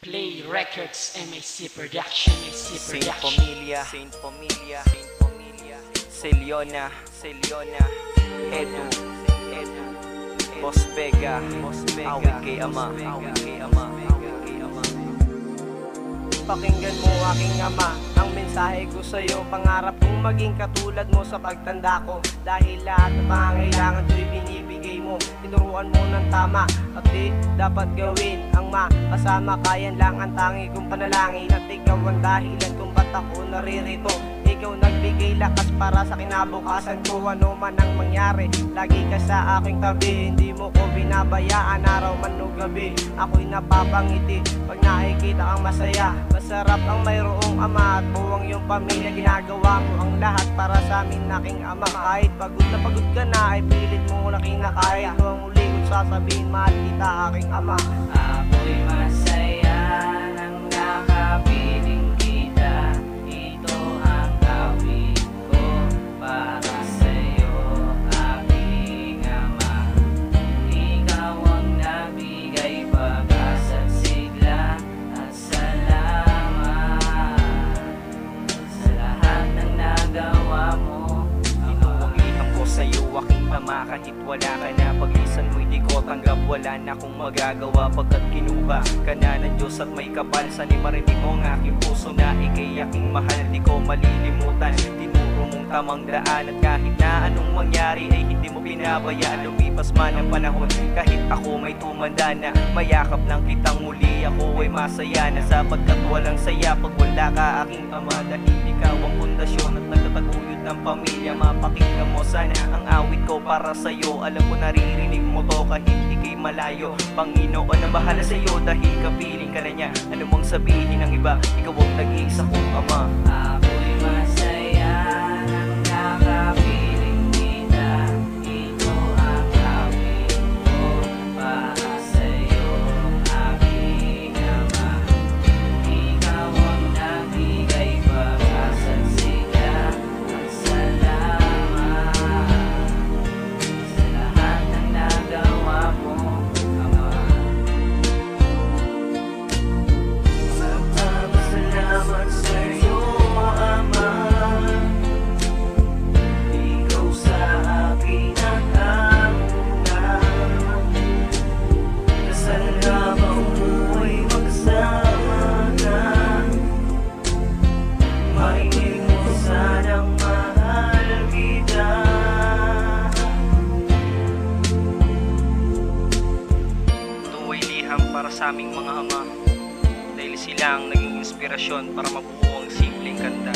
Play Records, MAC Production, Saint Familia, Celiona, Edu, Boss Vega, awit kay Ama. Pakinggan mo aking ama, ang mensahe ko sa'yo. Pangarap kong maging katulad mo sa pagtanda ko. Dahil lahat ng pangangailangan ko'y binibigay mo. Tinuruan mo ng tama at di dapat gawin ang makasama. Kayan lang ang tangi kong panalangin at ikaw ang dahilan kung ba't ako naririto. Ikaw nagbigay lakas para sa kinabukasan ko. Ano man ang mangyari, lagi ka sa aking tabi. Hindi mo ko binabayaan araw man o gabi. Ako'y napapangiti pag nakikita ang masaya. Masarap ang mayroong ama at buwang iyong pamilya. Ginagawa mo ang lahat para sa amin aking ama. Kahit pagod na pagod ka na ay pilit mo na kinakaya. Ito ang huli kong sasabihin, mahal kita aking ama. Ako'y masaya nang nakapiling kita. Ito ang gawin ko para sa'yo, aking ama. Ikaw ang nabigay pag-asa at sigla. At salamat sa lahat ng nagawa mo. Ito ang liham ko sa'yo, aking ama. Kahit wala ka na, paglisan mo'y di ko tanggap. Wala na akong magagawa pagkat kinuha ka na ng Diyos at may kapal. Sa ni marinig mo ang aking puso na ikay aking mahal. Di ko malilimutan, tinuro mong tamang daan. At kahit na anong mangyari ay hindi mo pinabayaan. Lumipas man ang panahon, kahit ako may tumanda na, mayakap lang kitang muli. Ako ay masaya na sapagkat walang saya pag wala ka aking ama. Dahil ikaw ang pundasyon at nagtataguyod ng pamilya. Mapakinggan mo sana ang awit ko para sa'yo. Alam ko naririnig mo to kahit ikay malayo. Panginoon ang bahala sa'yo dahil kapiling ka na niya. Ano mong sabihin ng iba, ikaw ang nag-iisa kong ama. Ako'y masaya nang nakapiling kita. Ito ang gawin ko para sa'yo, aking ama. Ikaw ang nabigay pag-asa at sigla. At salamat sa lahat ng nagawa mo, ama. Salamat sa'yo, ama. Ikaw sa akin nag-auna. Dasal habang buhay magsama na. Marinig mo sanang mahal kita. Ito ay liham para sa aming mga ama, dahil sila ang naging inspirasyon para mabuo ang simpleng kanta.